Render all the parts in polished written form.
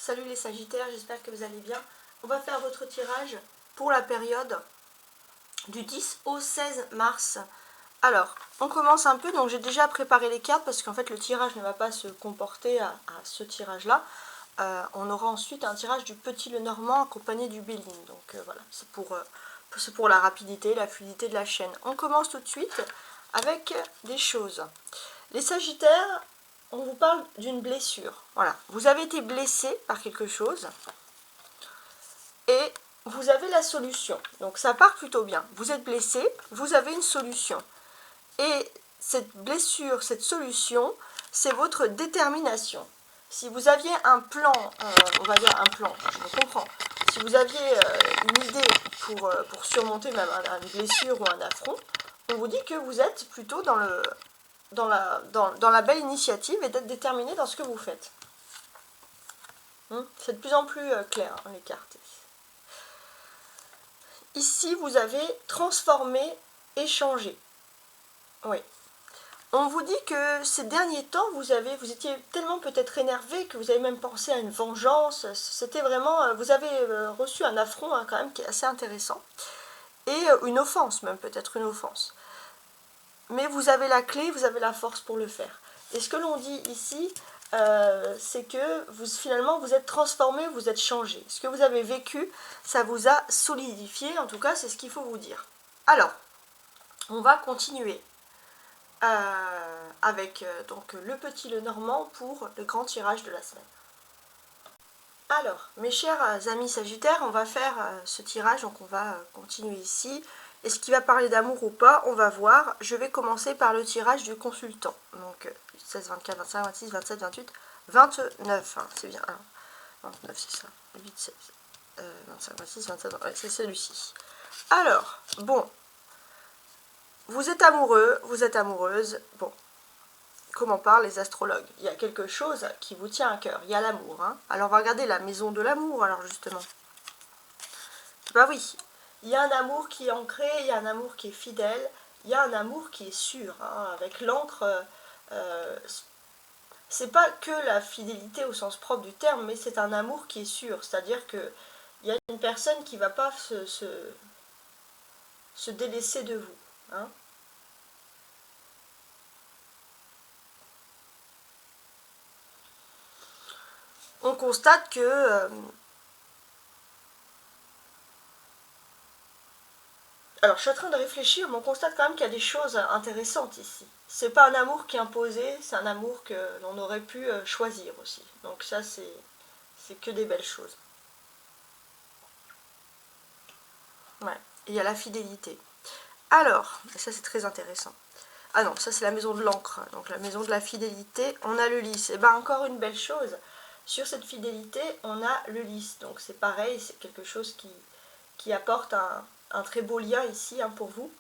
Salut les Sagittaires, j'espère que vous allez bien. On va faire votre tirage pour la période du 10 au 16 mars. Alors, on commence un peu, donc j'ai déjà préparé les cartes parce qu'en fait le tirage ne va pas se comporter à ce tirage-là. On aura ensuite un tirage du Petit Lenormand accompagné du Béline. Donc voilà, c'est pour la rapidité, la fluidité de la chaîne. On commence tout de suite avec des choses. Les Sagittaires, on vous parle d'une blessure. Voilà, vous avez été blessé par quelque chose et vous avez la solution. Donc ça part plutôt bien. Vous êtes blessé, vous avez une solution. Et cette blessure, cette solution, c'est votre détermination. Si vous aviez un plan, on va dire un plan, je comprends. Si vous aviez une idée pour surmonter même une blessure ou un affront, on vous dit que vous êtes plutôt dans la belle initiative et d'être déterminé dans ce que vous faites. C'est de plus en plus clair, les cartes. Ici, vous avez transformé et changé. Oui. On vous dit que ces derniers temps, vous étiez tellement peut-être énervé que vous avez même pensé à une vengeance. C'était vraiment, vous avez reçu un affront quand même qui est assez intéressant. Et une offense même, peut-être une offense. Mais vous avez la clé, vous avez la force pour le faire. Et ce que l'on dit ici, c'est que finalement vous êtes transformé, vous êtes changé. Ce que vous avez vécu, ça vous a solidifié, en tout cas c'est ce qu'il faut vous dire. Alors, on va continuer avec donc le Petit Lenormand pour le grand tirage de la semaine. Alors, mes chers amis Sagittaires, on va faire ce tirage, donc on va continuer ici. Est-ce qu'il va parler d'amour ou pas? On va voir. Je vais commencer par le tirage du consultant. Donc 16, 24, 25, 26, 27, 28, 29. Hein, c'est bien. 29, c'est ça. 8, 16, 25, 26, 27, ouais, c'est celui-ci. Alors, bon. Vous êtes amoureux, vous êtes amoureuse. Bon. Comment parlent les astrologues? Il y a quelque chose qui vous tient à cœur. Il y a l'amour. Hein. Alors, on va regarder la maison de l'amour, alors justement. Bah oui. Il y a un amour qui est ancré, il y a un amour qui est fidèle, il y a un amour qui est sûr. Hein, avec l'encre, c'est pas que la fidélité au sens propre du terme, mais c'est un amour qui est sûr. C'est-à-dire qu'il y a une personne qui ne va pas se délaisser de vous. Hein. On constate que... alors, je suis en train de réfléchir, mais on constate quand même qu'il y a des choses intéressantes ici. C'est pas un amour qui est imposé, c'est un amour que l'on aurait pu choisir aussi. Donc ça, c'est que des belles choses. Ouais. Et il y a la fidélité. Alors, ça c'est très intéressant. Ah non, ça c'est la maison de l'encre, donc la maison de la fidélité. On a le lys. Et bien encore une belle chose, sur cette fidélité, on a le lys. Donc c'est pareil, c'est quelque chose qui apporte un très beau lien ici hein, pour vous.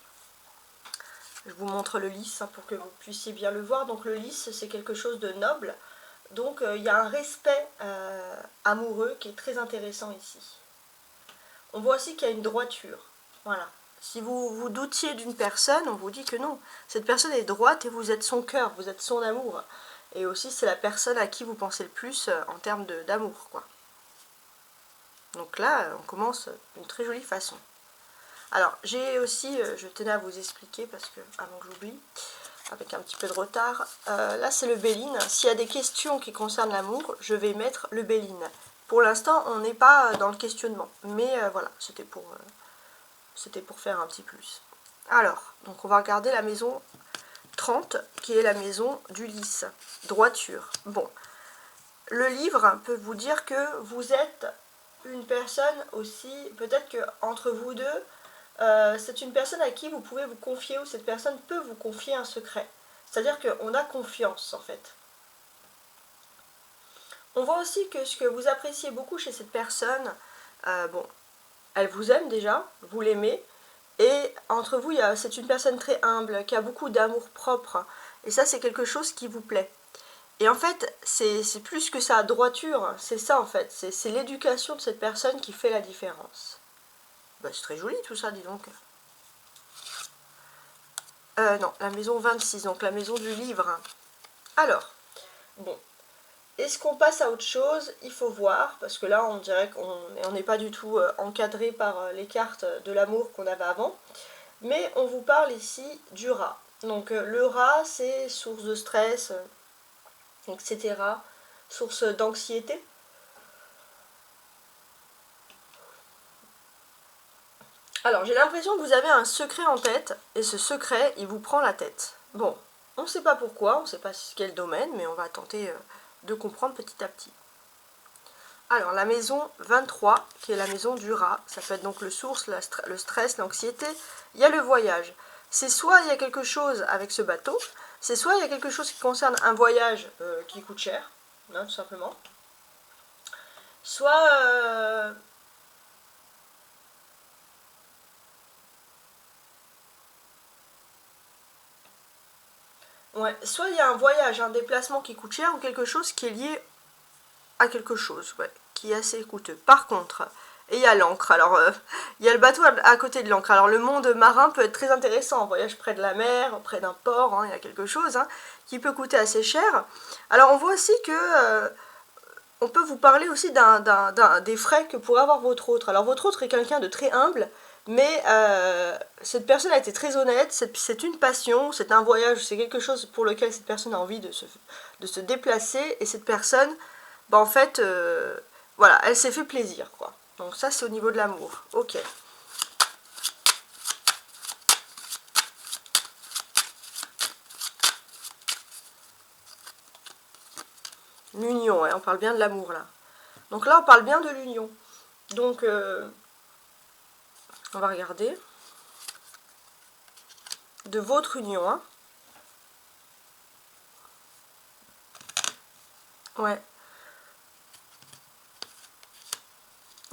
Je vous montre le lys hein, pour que vous puissiez bien le voir. Donc le lys, c'est quelque chose de noble. Donc il y a un respect amoureux qui est très intéressant ici. On voit aussi qu'il y a une droiture. Voilà. Si vous vous doutiez d'une personne, on vous dit que non. Cette personne est droite et vous êtes son cœur, vous êtes son amour. Et aussi, c'est la personne à qui vous pensez le plus en termes d'amour, quoi. Donc là, on commence d'une très jolie façon. Alors, j'ai aussi, je tenais à vous expliquer, parce que avant que j'oublie, avec un petit peu de retard, là c'est le Béline. S'il y a des questions qui concernent l'amour, je vais mettre le Béline. Pour l'instant, on n'est pas dans le questionnement, mais voilà, c'était pour faire un petit plus. Alors, donc on va regarder la maison 30, qui est la maison du lys, droiture. Bon, le livre peut vous dire que vous êtes une personne aussi, peut-être que entre vous deux, c'est une personne à qui vous pouvez vous confier, ou cette personne peut vous confier un secret. C'est-à-dire qu'on a confiance, en fait. On voit aussi que ce que vous appréciez beaucoup chez cette personne, bon, elle vous aime déjà, vous l'aimez, et entre vous, c'est une personne très humble, qui a beaucoup d'amour propre, et ça c'est quelque chose qui vous plaît. Et en fait, c'est plus que sa droiture, c'est ça en fait, c'est l'éducation de cette personne qui fait la différence. Bah, c'est très joli tout ça, dis donc. Non, la maison 26, donc la maison du livre. Alors, bon. Est-ce qu'on passe à autre chose? Il faut voir, parce que là on dirait qu'on n'est pas du tout encadré par les cartes de l'amour qu'on avait avant. Mais on vous parle ici du rat. Donc le rat, c'est source de stress, etc. Source d'anxiété. Alors j'ai l'impression que vous avez un secret en tête, et ce secret, il vous prend la tête. Bon, on ne sait pas pourquoi, on ne sait pas quel domaine, mais on va tenter de comprendre petit à petit. Alors la maison 23, qui est la maison du rat, ça peut être donc le source, le stress, l'anxiété, il y a le voyage. C'est soit il y a quelque chose avec ce bateau, c'est soit il y a quelque chose qui concerne un voyage qui coûte cher, hein, tout simplement. Soit ouais, soit il y a un voyage, un déplacement qui coûte cher ou quelque chose qui est lié à quelque chose, ouais, qui est assez coûteux. Par contre, et il y a l'ancre, alors il y a le bateau à côté de l'ancre. Alors le monde marin peut être très intéressant, un voyage près de la mer, près d'un port, hein, il y a quelque chose qui peut coûter assez cher. Alors on voit aussi que on peut vous parler aussi des frais que pourrait avoir votre autre. Alors votre autre est quelqu'un de très humble, mais cette personne a été très honnête, c'est une passion, c'est un voyage, c'est quelque chose pour lequel cette personne a envie de se déplacer, et cette personne, bah en fait, voilà, elle s'est fait plaisir, quoi. Donc ça, c'est au niveau de l'amour. Ok. L'union, ouais, on parle bien de l'amour, là. Donc là, on parle bien de l'union. Donc, on va regarder. De votre union, hein. Ouais.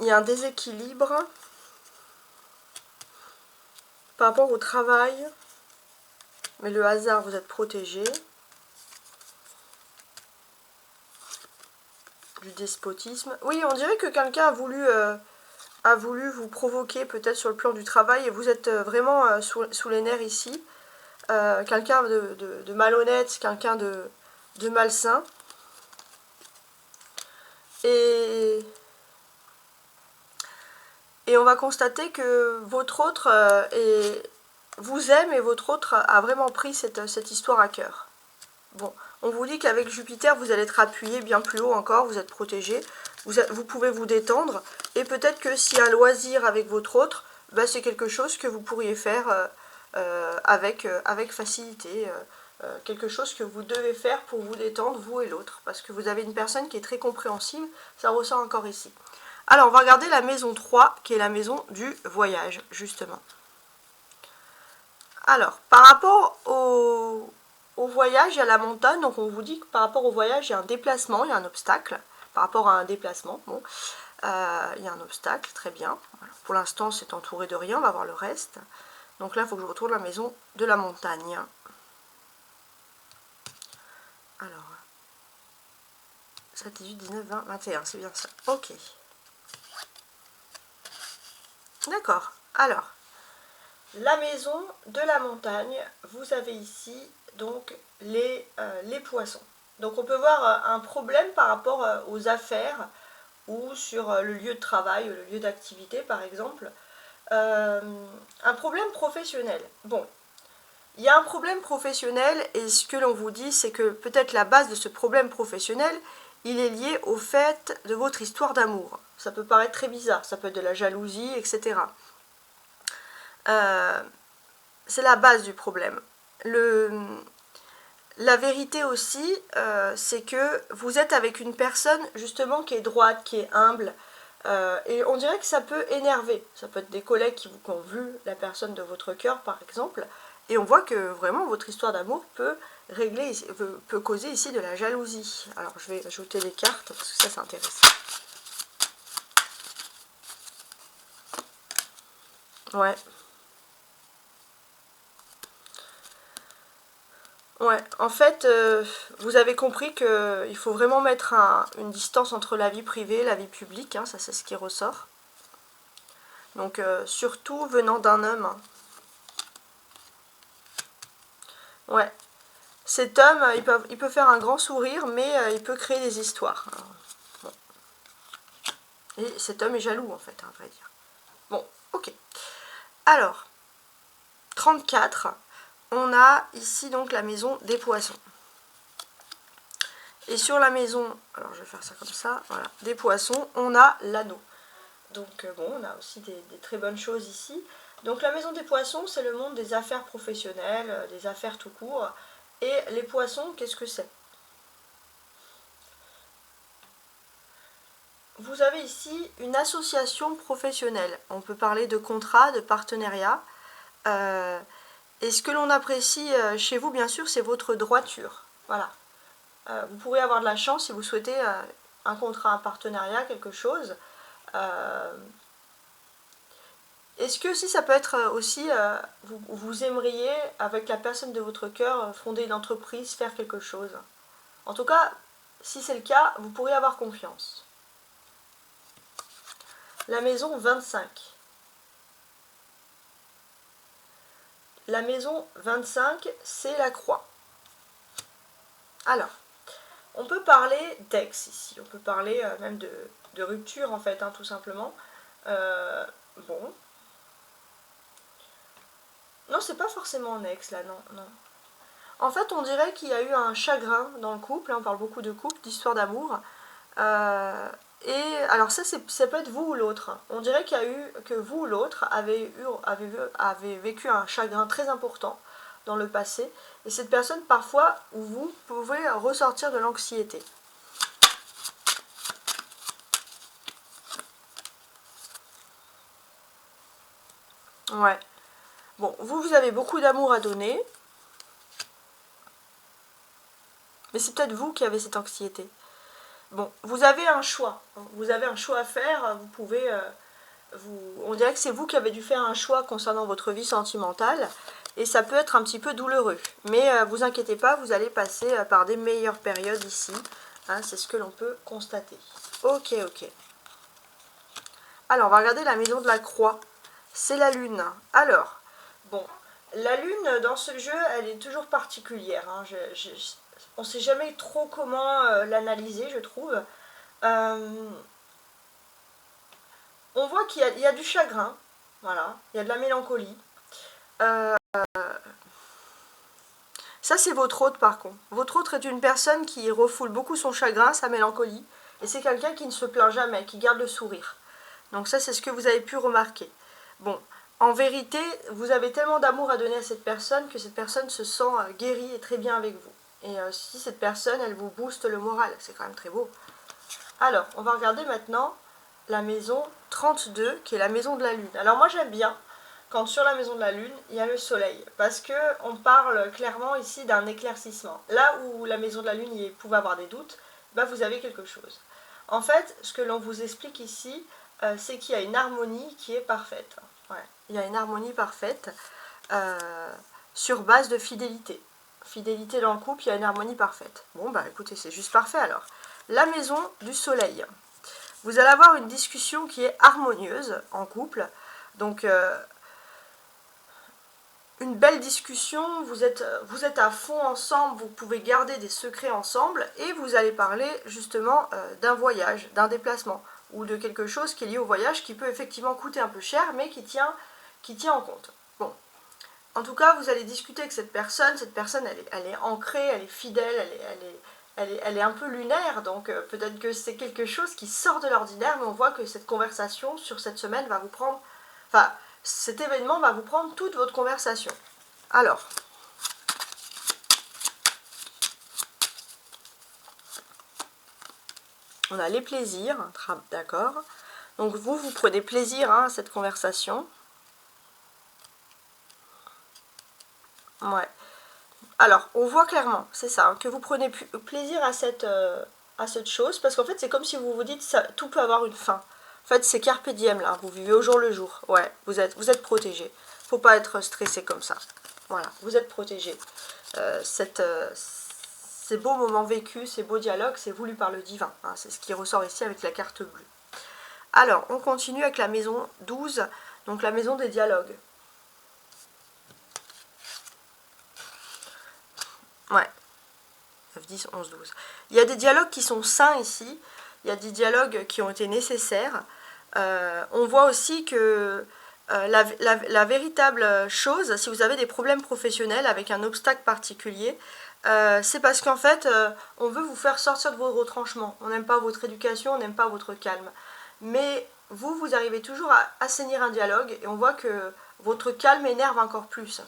Il y a un déséquilibre par rapport au travail. Mais le hasard, vous êtes protégé. Du despotisme. Oui, on dirait que quelqu'un a voulu vous provoquer peut-être sur le plan du travail, et vous êtes vraiment sous les nerfs ici. Quelqu'un de malhonnête, quelqu'un de malsain. Et on va constater que votre autre vous aime, et votre autre a vraiment pris cette histoire à cœur. Bon, on vous dit qu'avec Jupiter, vous allez être appuyé bien plus haut encore, vous êtes protégé, vous pouvez vous détendre, et peut-être que s'il y a un loisir avec votre autre, bah, c'est quelque chose que vous pourriez faire avec facilité, quelque chose que vous devez faire pour vous détendre, vous et l'autre, parce que vous avez une personne qui est très compréhensible, ça ressort encore ici. Alors, on va regarder la maison 3, qui est la maison du voyage, justement. Alors, par rapport au voyage et à la montagne, donc on vous dit que par rapport au voyage, il y a un déplacement, il y a un obstacle. Par rapport à un déplacement, bon, il y a un obstacle, très bien. Voilà. Pour l'instant, c'est entouré de rien, on va voir le reste. Donc là, il faut que je retourne la maison de la montagne. Alors, 7, 18, 19, 20, 21, c'est bien ça. Ok. D'accord. Alors, la maison de la montagne, vous avez ici donc les poissons. Donc on peut voir un problème par rapport aux affaires ou sur le lieu de travail, le lieu d'activité par exemple. Un problème professionnel. Bon, il y a un problème professionnel, et ce que l'on vous dit, c'est que peut-être la base de ce problème professionnel, il est lié au fait de votre histoire d'amour. Ça peut paraître très bizarre, ça peut être de la jalousie, etc. C'est la base du problème. La vérité aussi, c'est que vous êtes avec une personne justement qui est droite, qui est humble, et on dirait que ça peut énerver. Ça peut être des collègues qui ont vu la personne de votre cœur par exemple, et on voit que vraiment votre histoire d'amour peut causer ici de la jalousie. Alors je vais ajouter les cartes parce que ça c'est intéressant. Ouais. Ouais, en fait, vous avez compris qu'il faut vraiment mettre une distance entre la vie privée et la vie publique, hein, ça c'est ce qui ressort. Donc, surtout venant d'un homme. Ouais, Cet homme, il peut faire un grand sourire, mais il peut créer des histoires. Alors, bon. Et cet homme est jaloux, en fait, à vrai dire. Bon, ok. Alors, 34, on a ici donc la maison des poissons. Et sur la maison, alors je vais faire ça comme ça, voilà, des poissons, on a l'anneau. Donc bon, on a aussi des très bonnes choses ici. Donc la maison des poissons, c'est le monde des affaires professionnelles, des affaires tout court. Et les poissons, qu'est-ce que c'est? Vous avez ici une association professionnelle. On peut parler de contrat, de partenariat. Et ce que l'on apprécie chez vous, bien sûr, c'est votre droiture. Voilà. Vous pourrez avoir de la chance si vous souhaitez un contrat, un partenariat, quelque chose. Est-ce que si ça peut être aussi, vous aimeriez, avec la personne de votre cœur, fonder une entreprise, faire quelque chose? En tout cas, si c'est le cas, vous pourrez avoir confiance. La maison 25. La maison 25, c'est la croix. Alors, on peut parler d'ex ici, on peut parler même de rupture en fait, hein, tout simplement. Bon. Non, c'est pas forcément un ex là, non, non. En fait, on dirait qu'il y a eu un chagrin dans le couple, hein, on parle beaucoup de couple, d'histoire d'amour. Et alors ça peut être vous ou l'autre. On dirait qu'il y a eu, que vous ou l'autre avez vécu un chagrin très important dans le passé. Et cette personne, parfois, où vous pouvez ressortir de l'anxiété. Ouais. Bon, vous avez beaucoup d'amour à donner. Mais c'est peut-être vous qui avez cette anxiété. Bon, vous avez un choix. Vous avez un choix à faire. Vous pouvez... on dirait que c'est vous qui avez dû faire un choix concernant votre vie sentimentale. Et ça peut être un petit peu douloureux. Mais vous inquiétez pas, vous allez passer par des meilleures périodes ici. Hein, c'est ce que l'on peut constater. Ok, ok. Alors, on va regarder la maison de la croix. C'est la lune. Alors, bon, la lune dans ce jeu, elle est toujours particulière. Hein. On ne sait jamais trop comment l'analyser, je trouve. On voit qu'il y a du chagrin. Voilà, il y a de la mélancolie. Ça, c'est votre hôte, par contre. Votre hôte est une personne qui refoule beaucoup son chagrin, sa mélancolie. Et c'est quelqu'un qui ne se plaint jamais, qui garde le sourire. Donc ça, c'est ce que vous avez pu remarquer. Bon, en vérité, vous avez tellement d'amour à donner à cette personne que cette personne se sent guérie et très bien avec vous. Et si cette personne, elle vous booste le moral, c'est quand même très beau. Alors, on va regarder maintenant la maison 32, qui est la maison de la lune. Alors moi, j'aime bien quand sur la maison de la lune, il y a le soleil. Parce qu'on parle clairement ici d'un éclaircissement. Là où la maison de la lune, il pouvait avoir des doutes, bah, vous avez quelque chose. En fait, ce que l'on vous explique ici, c'est qu'il y a une harmonie qui est parfaite. Ouais. Il y a une harmonie parfaite sur base de fidélité. Fidélité dans le couple, il y a une harmonie parfaite. Bon, bah écoutez, c'est juste parfait alors. La maison du soleil. Vous allez avoir une discussion qui est harmonieuse en couple. Donc, une belle discussion, vous êtes à fond ensemble, vous pouvez garder des secrets ensemble et vous allez parler justement d'un voyage, d'un déplacement ou de quelque chose qui est lié au voyage qui peut effectivement coûter un peu cher mais qui tient en compte. Bon, en tout cas, vous allez discuter avec cette personne elle est ancrée, elle est fidèle, elle est un peu lunaire, donc peut-être que c'est quelque chose qui sort de l'ordinaire, mais on voit que cette conversation sur cette semaine va vous prendre... Enfin, cet événement va vous prendre toute votre conversation. Alors, on a les plaisirs, d'accord. Donc vous prenez plaisir à cette conversation. Ouais. Alors, on voit clairement, c'est ça, hein, que vous prenez plaisir à cette chose, parce qu'en fait, c'est comme si vous vous dites, ça, tout peut avoir une fin. En fait, c'est carpe diem, là, vous vivez au jour le jour. Ouais, vous êtes protégé. Faut pas être stressé comme ça. Voilà, vous êtes protégé. Ces beaux moments vécus, ces beaux dialogues, c'est voulu par le divin. Hein, c'est ce qui ressort ici avec la carte bleue. Alors, on continue avec la maison 12, donc la maison des dialogues. Ouais, 9, 10, 11, 12. Il y a des dialogues qui sont sains ici, il y a des dialogues qui ont été nécessaires. On voit aussi que la véritable chose, si vous avez des problèmes professionnels avec un obstacle particulier, c'est parce qu'en fait, on veut vous faire sortir de vos retranchements. On n'aime pas votre éducation, on n'aime pas votre calme. Mais vous arrivez toujours à assainir un dialogue et on voit que votre calme énerve encore plus.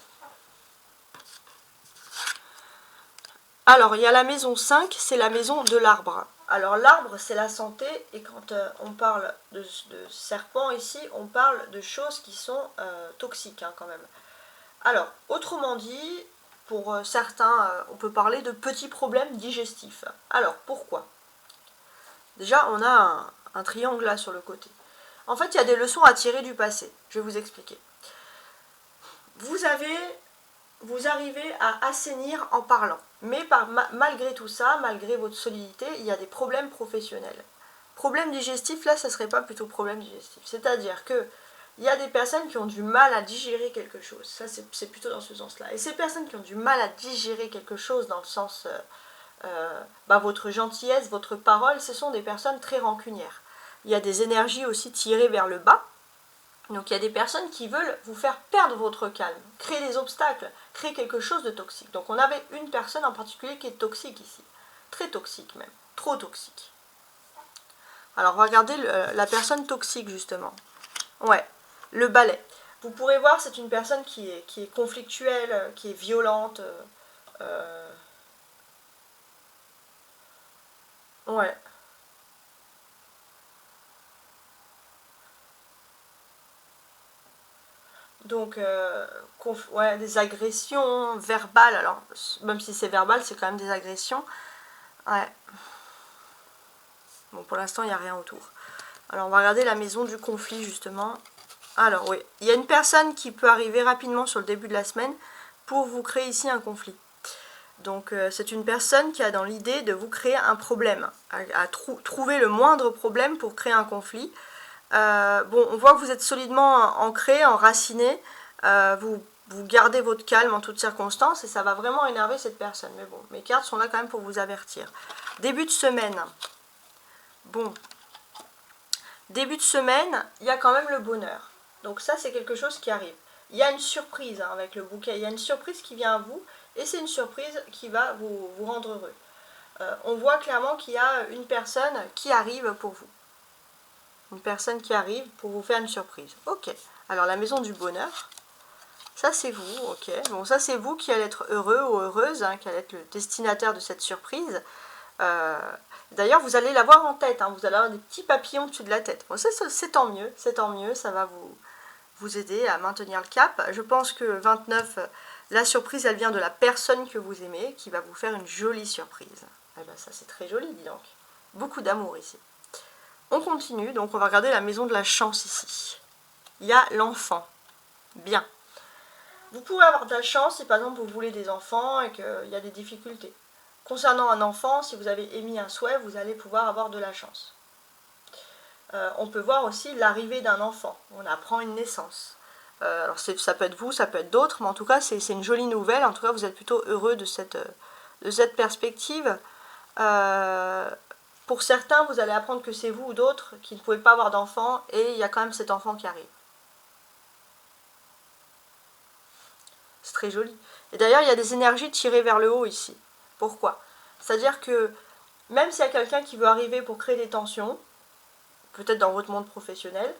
Alors, il y a la maison 5, c'est la maison de l'arbre. Alors, l'arbre, c'est la santé, et quand on parle de serpent ici, on parle de choses qui sont toxiques quand même. Alors, autrement dit, pour certains, on peut parler de petits problèmes digestifs. Alors, pourquoi? Déjà, on a un triangle là sur le côté. En fait, il y a des leçons à tirer du passé. Je vais vous expliquer. Vous arrivez à assainir en parlant. Mais malgré tout ça, malgré votre solidité, il y a des problèmes professionnels. Problème digestif, là, ça ne serait pas plutôt problème digestif. C'est-à-dire que il y a des personnes qui ont du mal à digérer quelque chose. Ça, c'est plutôt dans ce sens-là. Et ces personnes qui ont du mal à digérer quelque chose dans le sens votre gentillesse, votre parole, ce sont des personnes très rancunières. Il y a des énergies aussi tirées vers le bas. Donc il y a des personnes qui veulent vous faire perdre votre calme, créer des obstacles, créer quelque chose de toxique. Donc on avait une personne en particulier qui est toxique ici. Très toxique même, trop toxique. Alors regardez la personne toxique justement. Ouais, le balai. Vous pourrez voir, c'est une personne qui est conflictuelle, qui est violente. Ouais. Donc, ouais, des agressions verbales. Alors, même si c'est verbal, c'est quand même des agressions. Ouais. Bon, pour l'instant, il n'y a rien autour. Alors, on va regarder la maison du conflit, justement. Alors, oui. Il y a une personne qui peut arriver rapidement sur le début de la semaine pour vous créer ici un conflit. Donc, c'est une personne qui a dans l'idée de vous créer un problème, à trouver le moindre problème pour créer un conflit. Bon, on voit que vous êtes solidement ancré, enraciné, vous gardez votre calme en toutes circonstances et ça va vraiment énerver cette personne. Mais bon, mes cartes sont là quand même pour vous avertir. Début de semaine. Bon, début de semaine, il y a quand même le bonheur. Donc ça, c'est quelque chose qui arrive. Il y a une surprise avec le bouquet, il y a une surprise qui vient à vous et c'est une surprise qui va vous rendre heureux. On voit clairement qu'il y a une personne qui arrive pour vous. Une personne qui arrive pour vous faire une surprise. Ok. Alors la maison du bonheur, ça c'est vous, ok. Bon, ça c'est vous qui allez être heureux ou heureuse, qui allez être le destinataire de cette surprise. D'ailleurs, vous allez l'avoir en tête, vous allez avoir des petits papillons au-dessus de la tête. Bon, ça c'est tant mieux, ça va vous aider à maintenir le cap. Je pense que 29, la surprise, elle vient de la personne que vous aimez, qui va vous faire une jolie surprise. Eh ben, ça c'est très joli, dis donc. Beaucoup d'amour ici. On continue, donc on va regarder la maison de la chance ici. Il y a l'enfant. Bien. Vous pourrez avoir de la chance si par exemple vous voulez des enfants et qu'il y a des difficultés. Concernant un enfant, si vous avez émis un souhait, vous allez pouvoir avoir de la chance. On peut voir aussi l'arrivée d'un enfant. On apprend une naissance. Alors ça peut être vous, ça peut être d'autres, mais en tout cas c'est une jolie nouvelle. En tout cas vous êtes plutôt heureux de cette perspective. Pour certains, vous allez apprendre que c'est vous ou d'autres qui ne pouvez pas avoir d'enfant et il y a quand même cet enfant qui arrive. C'est très joli. Et d'ailleurs, il y a des énergies tirées vers le haut ici. Pourquoi? C'est-à-dire que même s'il y a quelqu'un qui veut arriver pour créer des tensions, peut-être dans votre monde professionnel,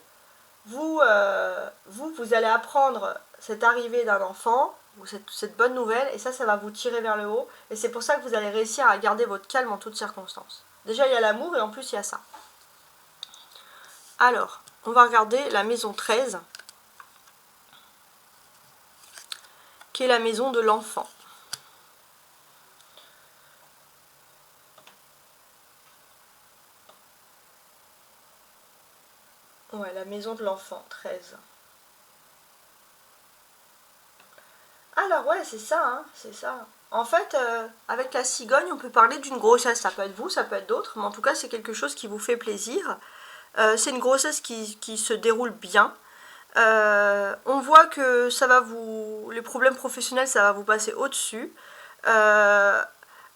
vous allez apprendre cette arrivée d'un enfant, ou cette bonne nouvelle, et ça va vous tirer vers le haut. Et c'est pour ça que vous allez réussir à garder votre calme en toutes circonstances. Déjà, il y a l'amour et en plus, il y a ça. Alors, on va regarder la maison 13, qui est la maison de l'enfant. Ouais, la maison de l'enfant, 13. Alors, ouais, c'est ça, c'est ça. En fait, avec la cigogne, on peut parler d'une grossesse. Ça peut être vous, ça peut être d'autres, mais en tout cas, c'est quelque chose qui vous fait plaisir. C'est une grossesse qui se déroule bien. On voit que ça va les problèmes professionnels, ça va vous passer au-dessus.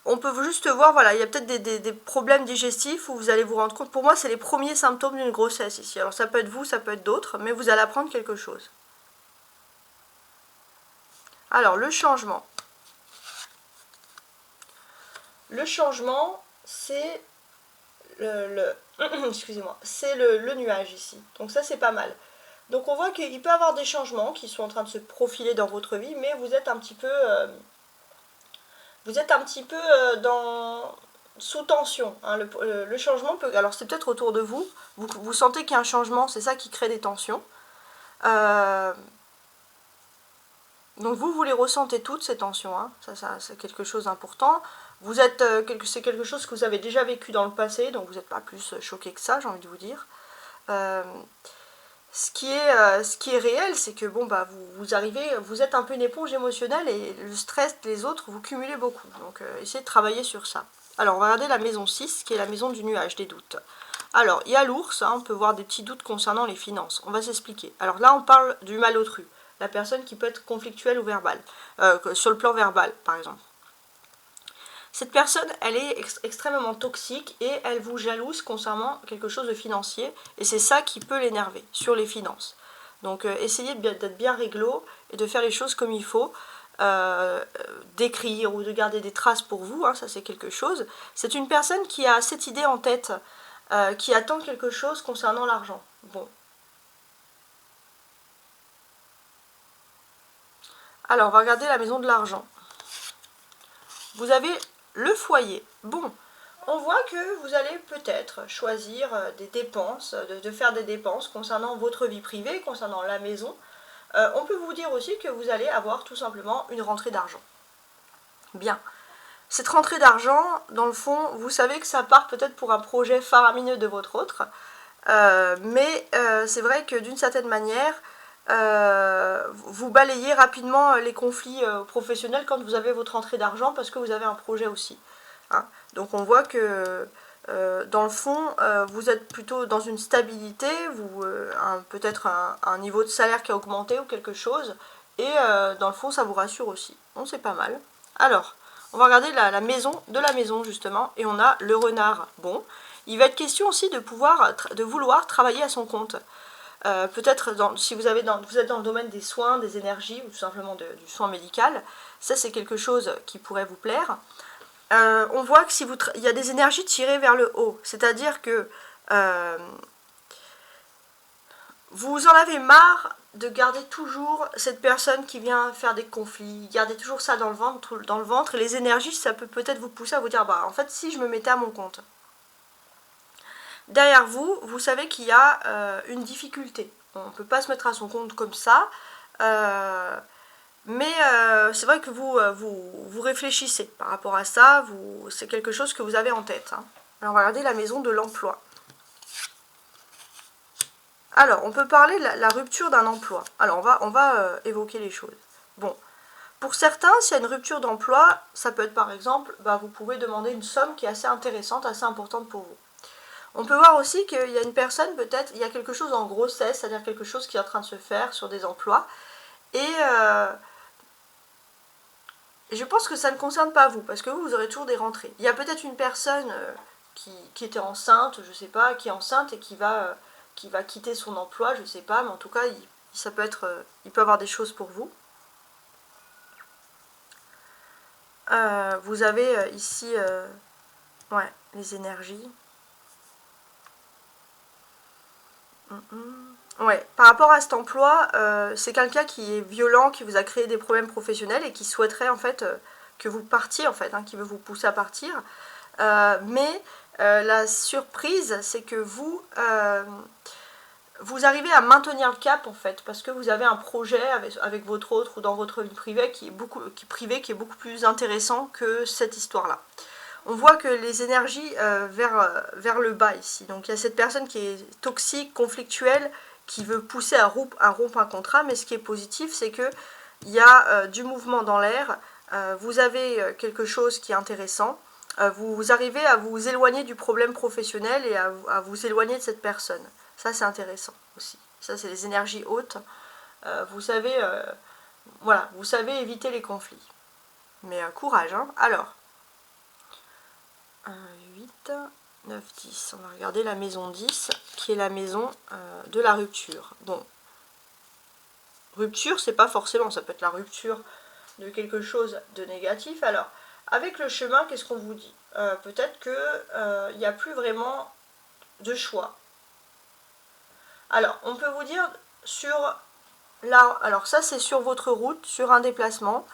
on peut juste voir, voilà, il y a peut-être des problèmes digestifs où vous allez vous rendre compte. Pour moi, c'est les premiers symptômes d'une grossesse ici. Alors ça peut être vous, ça peut être d'autres, mais vous allez apprendre quelque chose. Alors, le changement. Le changement, c'est excusez-moi, c'est le nuage ici. Donc ça, c'est pas mal. Donc on voit qu'il peut y avoir des changements qui sont en train de se profiler dans votre vie, mais vous êtes un petit peu, sous tension. Hein. Le changement peut... Alors c'est peut-être autour de vous, vous sentez qu'il y a un changement, c'est ça qui crée des tensions. Donc vous les ressentez toutes, ces tensions, hein. Ça c'est quelque chose d'important. C'est quelque chose que vous avez déjà vécu dans le passé, donc vous n'êtes pas plus choqué que ça, j'ai envie de vous dire. Ce qui est réel, c'est que bon, bah, vous êtes un peu une éponge émotionnelle et le stress des autres, vous cumulez beaucoup. Donc essayez de travailler sur ça. Alors on va regarder la maison 6, qui est la maison du nuage, des doutes. Alors il y a l'ours, hein, on peut voir des petits doutes concernant les finances. On va s'expliquer. Alors là on parle du malotru, la personne qui peut être conflictuelle ou verbale, sur le plan verbal par exemple. Cette personne, elle est extrêmement toxique et elle vous jalouse concernant quelque chose de financier. Et c'est ça qui peut l'énerver, sur les finances. Donc essayez d'être bien réglo et de faire les choses comme il faut. D'écrire ou de garder des traces pour vous, hein, ça c'est quelque chose. C'est une personne qui a cette idée en tête, qui attend quelque chose concernant l'argent. Bon. Alors, on va regarder la maison de l'argent. Vous avez le foyer. Bon, on voit que vous allez peut-être choisir des dépenses, de faire des dépenses concernant votre vie privée, concernant la maison. On peut vous dire aussi que vous allez avoir tout simplement une rentrée d'argent. Bien. Cette rentrée d'argent, dans le fond, vous savez que ça part peut-être pour un projet faramineux de votre autre. Mais c'est vrai que d'une certaine manière, vous balayez rapidement les conflits professionnels quand vous avez votre rentrée d'argent parce que vous avez un projet aussi. Hein. Donc on voit que dans le fond, vous êtes plutôt dans une stabilité, peut-être un niveau de salaire qui a augmenté ou quelque chose, et dans le fond ça vous rassure aussi. Bon, c'est pas mal. Alors, on va regarder la maison de la maison justement, et on a le renard. Bon, il va être question aussi de vouloir travailler à son compte. Peut-être si vous êtes dans le domaine des soins, des énergies ou tout simplement du soin médical, ça c'est quelque chose qui pourrait vous plaire. On voit que il y a des énergies tirées vers le haut, c'est-à-dire que vous en avez marre de garder toujours cette personne qui vient faire des conflits, gardez toujours ça dans le ventre, et les énergies, ça peut peut-être vous pousser à vous dire, bah en fait si je me mettais à mon compte. Derrière vous, vous savez qu'il y a une difficulté. On ne peut pas se mettre à son compte comme ça, mais c'est vrai que vous réfléchissez par rapport à ça, c'est quelque chose que vous avez en tête. Hein. Alors on va regarder la maison de l'emploi. Alors, on peut parler de la rupture d'un emploi. Alors, on va évoquer les choses. Bon, pour certains, s'il y a une rupture d'emploi, ça peut être par exemple, vous pouvez demander une somme qui est assez intéressante, assez importante pour vous. On peut voir aussi qu'il y a une personne, peut-être, il y a quelque chose en grossesse, c'est-à-dire quelque chose qui est en train de se faire sur des emplois. Et je pense que ça ne concerne pas vous, parce que vous aurez toujours des rentrées. Il y a peut-être une personne qui était enceinte, je ne sais pas, qui est enceinte et qui va quitter son emploi, je ne sais pas, mais en tout cas, il peut avoir des choses pour vous. Vous avez ici les énergies. Ouais, par rapport à cet emploi, c'est quelqu'un qui est violent, qui vous a créé des problèmes professionnels et qui souhaiterait en fait que vous partiez en fait, hein, qui veut vous pousser à partir. Mais la surprise, c'est que vous arrivez à maintenir le cap en fait, parce que vous avez un projet avec votre autre ou dans votre vie privée qui est beaucoup plus intéressant que cette histoire-là. On voit que les énergies vers le bas ici. Donc il y a cette personne qui est toxique, conflictuelle, qui veut pousser à rompre un contrat, mais ce qui est positif, c'est que il y a du mouvement dans l'air, vous avez quelque chose qui est intéressant, vous arrivez à vous éloigner du problème professionnel et à vous éloigner de cette personne. Ça c'est intéressant aussi. Ça c'est les énergies hautes. Vous savez éviter les conflits. Mais courage, hein. Alors, 8, 9, 10. On va regarder la maison 10, qui est la maison de la rupture. Bon, rupture, c'est pas forcément, ça peut être la rupture de quelque chose de négatif. Alors, avec le chemin, qu'est-ce qu'on vous dit? Peut-être que il n'y a plus vraiment de choix. Alors, on peut vous dire sur là, alors ça c'est sur votre route, sur un déplacement.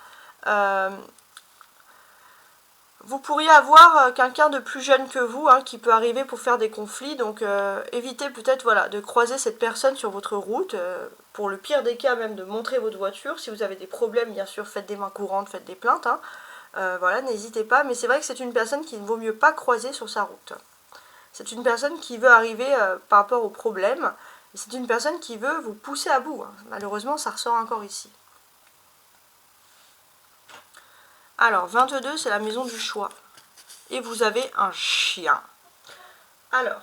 Vous pourriez avoir quelqu'un de plus jeune que vous qui peut arriver pour faire des conflits, donc évitez peut-être voilà, de croiser cette personne sur votre route, pour le pire des cas même de montrer votre voiture. Si vous avez des problèmes, bien sûr, faites des mains courantes, faites des plaintes, voilà, n'hésitez pas, mais c'est vrai que c'est une personne qu'il ne vaut mieux pas croiser sur sa route. C'est une personne qui veut arriver par rapport aux problèmes, et c'est une personne qui veut vous pousser à bout. Malheureusement, ça ressort encore ici. Alors, 22, c'est la maison du choix. Et vous avez un chien. Alors,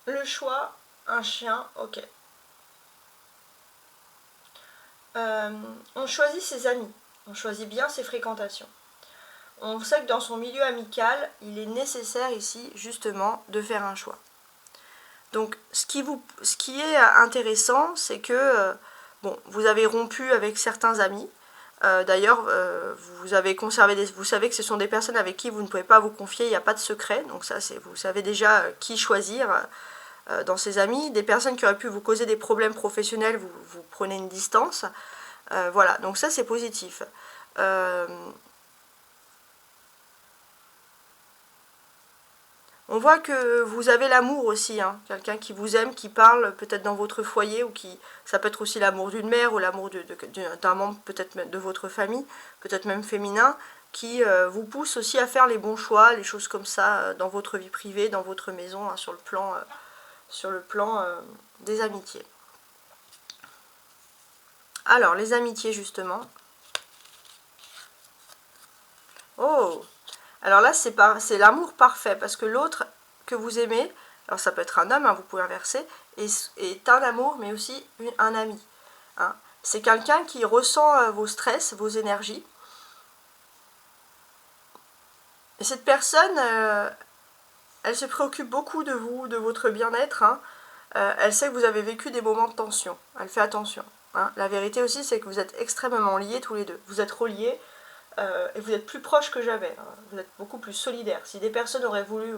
le choix, un chien, ok. On choisit ses amis, on choisit bien ses fréquentations. On sait que dans son milieu amical, il est nécessaire ici, justement, de faire un choix. Donc, ce qui est intéressant, c'est que, bon, vous avez rompu avec certains amis. D'ailleurs, vous avez conservé vous savez que ce sont des personnes avec qui vous ne pouvez pas vous confier, il n'y a pas de secret. Donc ça, vous savez déjà qui choisir dans ces amis. Des personnes qui auraient pu vous causer des problèmes professionnels, vous prenez une distance. Voilà, donc ça c'est positif. On voit que vous avez l'amour aussi, quelqu'un qui vous aime, qui parle peut-être dans votre foyer, ou qui, ça peut être aussi l'amour d'une mère ou l'amour d'un membre peut-être de votre famille, peut-être même féminin, qui vous pousse aussi à faire les bons choix, les choses comme ça, dans votre vie privée, dans votre maison, sur le plan des amitiés. Alors, les amitiés justement. Oh! Alors là, c'est l'amour parfait, parce que l'autre que vous aimez, alors ça peut être un homme, vous pouvez inverser, est un amour, mais aussi un ami. C'est quelqu'un qui ressent vos stress, vos énergies. Et cette personne, elle se préoccupe beaucoup de vous, de votre bien-être. Elle sait que vous avez vécu des moments de tension. Elle fait attention. La vérité aussi, c'est que vous êtes extrêmement liés tous les deux. Vous êtes reliés. Et vous êtes plus proches que jamais, vous êtes beaucoup plus solidaires. Si des personnes auraient voulu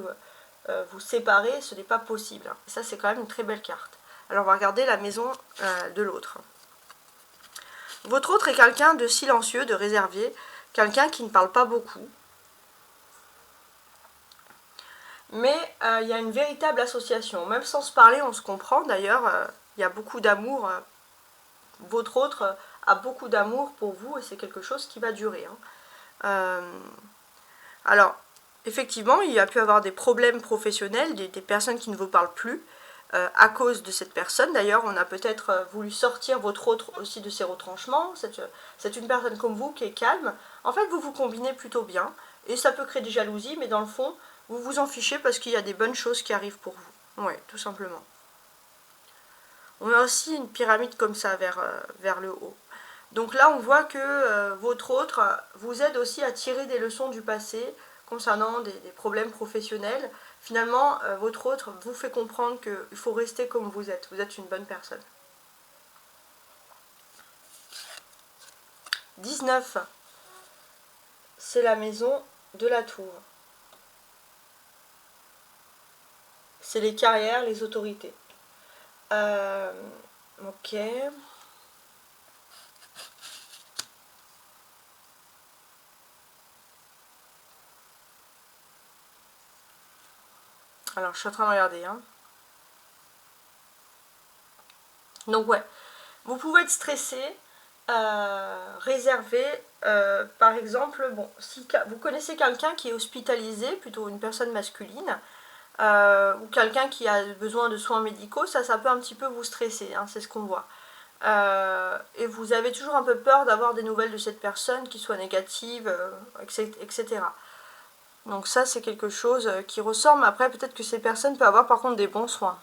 vous séparer, ce n'est pas possible. Et ça, c'est quand même une très belle carte. Alors, on va regarder la maison de l'autre. Votre autre est quelqu'un de silencieux, de réservé, quelqu'un qui ne parle pas beaucoup. Mais il y a une véritable association. Même sans se parler, on se comprend. D'ailleurs, il y a beaucoup d'amour. Votre autre a beaucoup d'amour pour vous, et c'est quelque chose qui va durer. Alors, effectivement, il y a pu avoir des problèmes professionnels, des personnes qui ne vous parlent plus à cause de cette personne. D'ailleurs, on a peut-être voulu sortir votre autre aussi de ses retranchements. C'est une personne comme vous qui est calme. En fait, vous vous combinez plutôt bien, et ça peut créer des jalousies, mais dans le fond, vous vous en fichez parce qu'il y a des bonnes choses qui arrivent pour vous. Oui, tout simplement. On a aussi une pyramide comme ça vers le haut. Donc là, on voit que votre autre vous aide aussi à tirer des leçons du passé concernant des problèmes professionnels. Finalement, votre autre vous fait comprendre qu'il faut rester comme vous êtes. Vous êtes une bonne personne. 19. C'est la maison de la tour. C'est les carrières, les autorités. Ok. Alors, je suis en train de regarder. Donc, ouais. Vous pouvez être stressé, réservé. Par exemple, bon, si vous connaissez quelqu'un qui est hospitalisé, plutôt une personne masculine, ou quelqu'un qui a besoin de soins médicaux, ça peut un petit peu vous stresser, c'est ce qu'on voit. Et vous avez toujours un peu peur d'avoir des nouvelles de cette personne qui soient négatives, etc. Donc ça, c'est quelque chose qui ressort, mais après, peut-être que ces personnes peuvent avoir par contre des bons soins.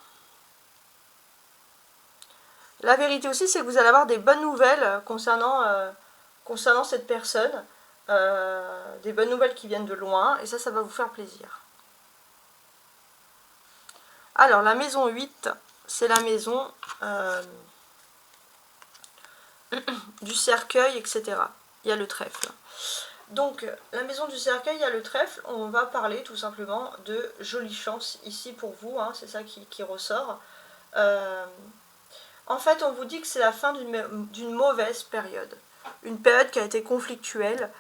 La vérité aussi, c'est que vous allez avoir des bonnes nouvelles concernant cette personne. des bonnes nouvelles qui viennent de loin, et ça va vous faire plaisir. Alors, la maison 8, c'est la maison du cercueil, etc. Il y a le trèfle. Donc, la maison du cercueil, il y a le trèfle. On va parler tout simplement de jolie chance ici pour vous, hein, c'est ça qui ressort. En fait, on vous dit que c'est la fin d'une mauvaise période. Une période qui a été conflictuelle.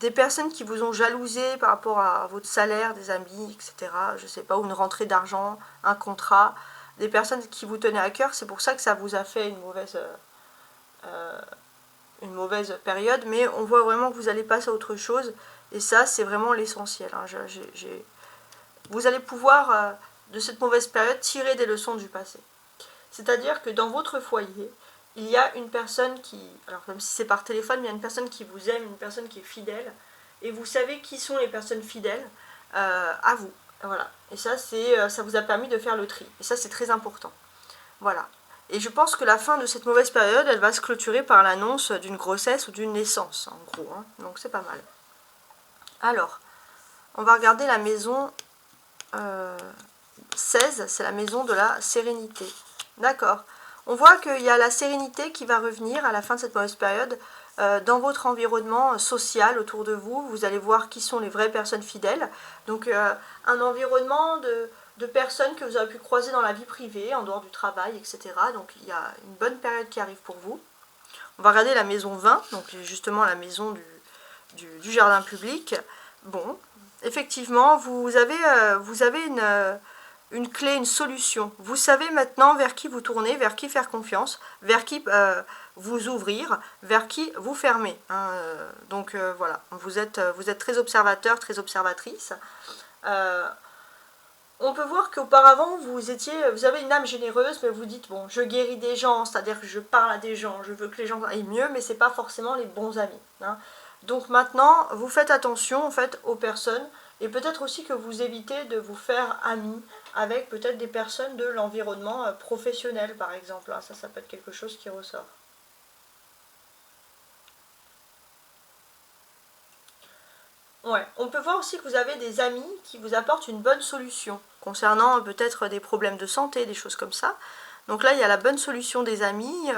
Des personnes qui vous ont jalousé par rapport à votre salaire, des amis, etc. Je sais pas, ou une rentrée d'argent, un contrat. Des personnes qui vous tenaient à cœur. C'est pour ça que ça vous a fait une mauvaise période. Mais on voit vraiment que vous allez passer à autre chose. Et ça, c'est vraiment l'essentiel. Hein. Vous allez pouvoir, de cette mauvaise période, tirer des leçons du passé. C'est-à-dire que dans votre foyer, il y a une personne qui, alors même si c'est par téléphone, il y a une personne qui vous aime, une personne qui est fidèle, et vous savez qui sont les personnes fidèles à vous. Voilà. Et ça, ça vous a permis de faire le tri. Et ça, c'est très important. Voilà. Et je pense que la fin de cette mauvaise période, elle va se clôturer par l'annonce d'une grossesse ou d'une naissance, en gros. Hein. Donc c'est pas mal. Alors, on va regarder la maison 16, c'est la maison de la sérénité. D'accord. On voit qu'il y a la sérénité qui va revenir à la fin de cette mauvaise période dans votre environnement social autour de vous. Vous allez voir qui sont les vraies personnes fidèles. Donc un environnement de personnes que vous avez pu croiser dans la vie privée, en dehors du travail, etc. Donc il y a une bonne période qui arrive pour vous. On va regarder la maison 20, donc justement la maison du jardin public. Bon, effectivement, vous avez une clé, une solution. Vous savez maintenant vers qui vous tourner, vers qui faire confiance, vers qui vous ouvrir, vers qui vous fermer. Hein. Donc voilà, vous êtes très observateur, très observatrice. On peut voir qu'auparavant, vous avez une âme généreuse, mais vous dites, bon, je guéris des gens, c'est-à-dire que je parle à des gens, je veux que les gens aillent mieux, mais ce n'est pas forcément les bons amis. Hein. Donc maintenant, vous faites attention en fait aux personnes, et peut-être aussi que vous évitez de vous faire amis avec peut-être des personnes de l'environnement professionnel, par exemple. Hein. Ça peut être quelque chose qui ressort. Ouais. On peut voir aussi que vous avez des amis qui vous apportent une bonne solution concernant peut-être des problèmes de santé, des choses comme ça. Donc là, il y a la bonne solution des amis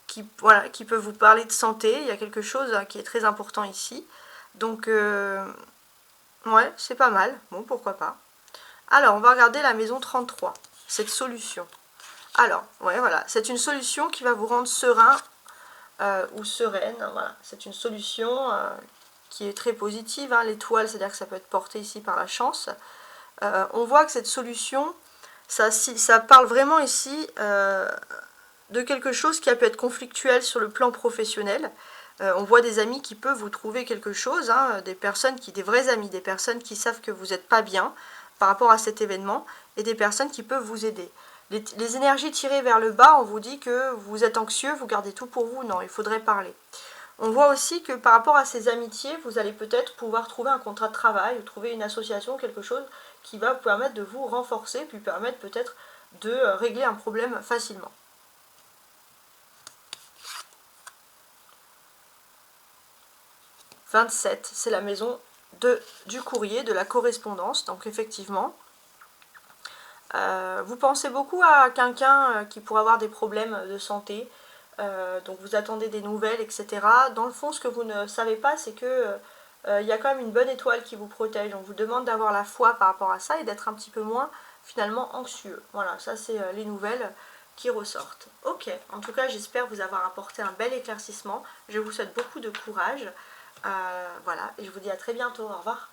qui peuvent vous parler de santé. Il y a quelque chose qui est très important ici. Donc, ouais, c'est pas mal. Bon, pourquoi pas. Alors, on va regarder la maison 33, cette solution. Alors, ouais, voilà, c'est une solution qui va vous rendre serein ou sereine. Voilà, c'est une solution qui est très positive. Hein. L'étoile, c'est-à-dire que ça peut être porté ici par la chance. On voit que cette solution, ça parle vraiment ici de quelque chose qui a pu être conflictuel sur le plan professionnel. On voit des amis qui peuvent vous trouver quelque chose, hein, des vrais amis, des personnes qui savent que vous n'êtes pas bien par rapport à cet événement, et des personnes qui peuvent vous aider. Les énergies tirées vers le bas, on vous dit que vous êtes anxieux, vous gardez tout pour vous. Non, il faudrait parler. On voit aussi que par rapport à ces amitiés, vous allez peut-être pouvoir trouver un contrat de travail, ou trouver une association, quelque chose qui va vous permettre de vous renforcer, puis permettre peut-être de régler un problème facilement. « 27, c'est la maison du courrier, de la correspondance. Donc effectivement, vous pensez beaucoup à quelqu'un qui pourrait avoir des problèmes de santé, donc vous attendez des nouvelles, etc. Dans le fond, ce que vous ne savez pas, c'est que il y a quand même une bonne étoile qui vous protège. On vous demande d'avoir la foi par rapport à ça et d'être un petit peu moins finalement anxieux. Voilà, ça c'est les nouvelles qui ressortent. Ok, en tout cas j'espère vous avoir apporté un bel éclaircissement. Je vous souhaite beaucoup de courage. Voilà, et je vous dis à très bientôt. Au revoir.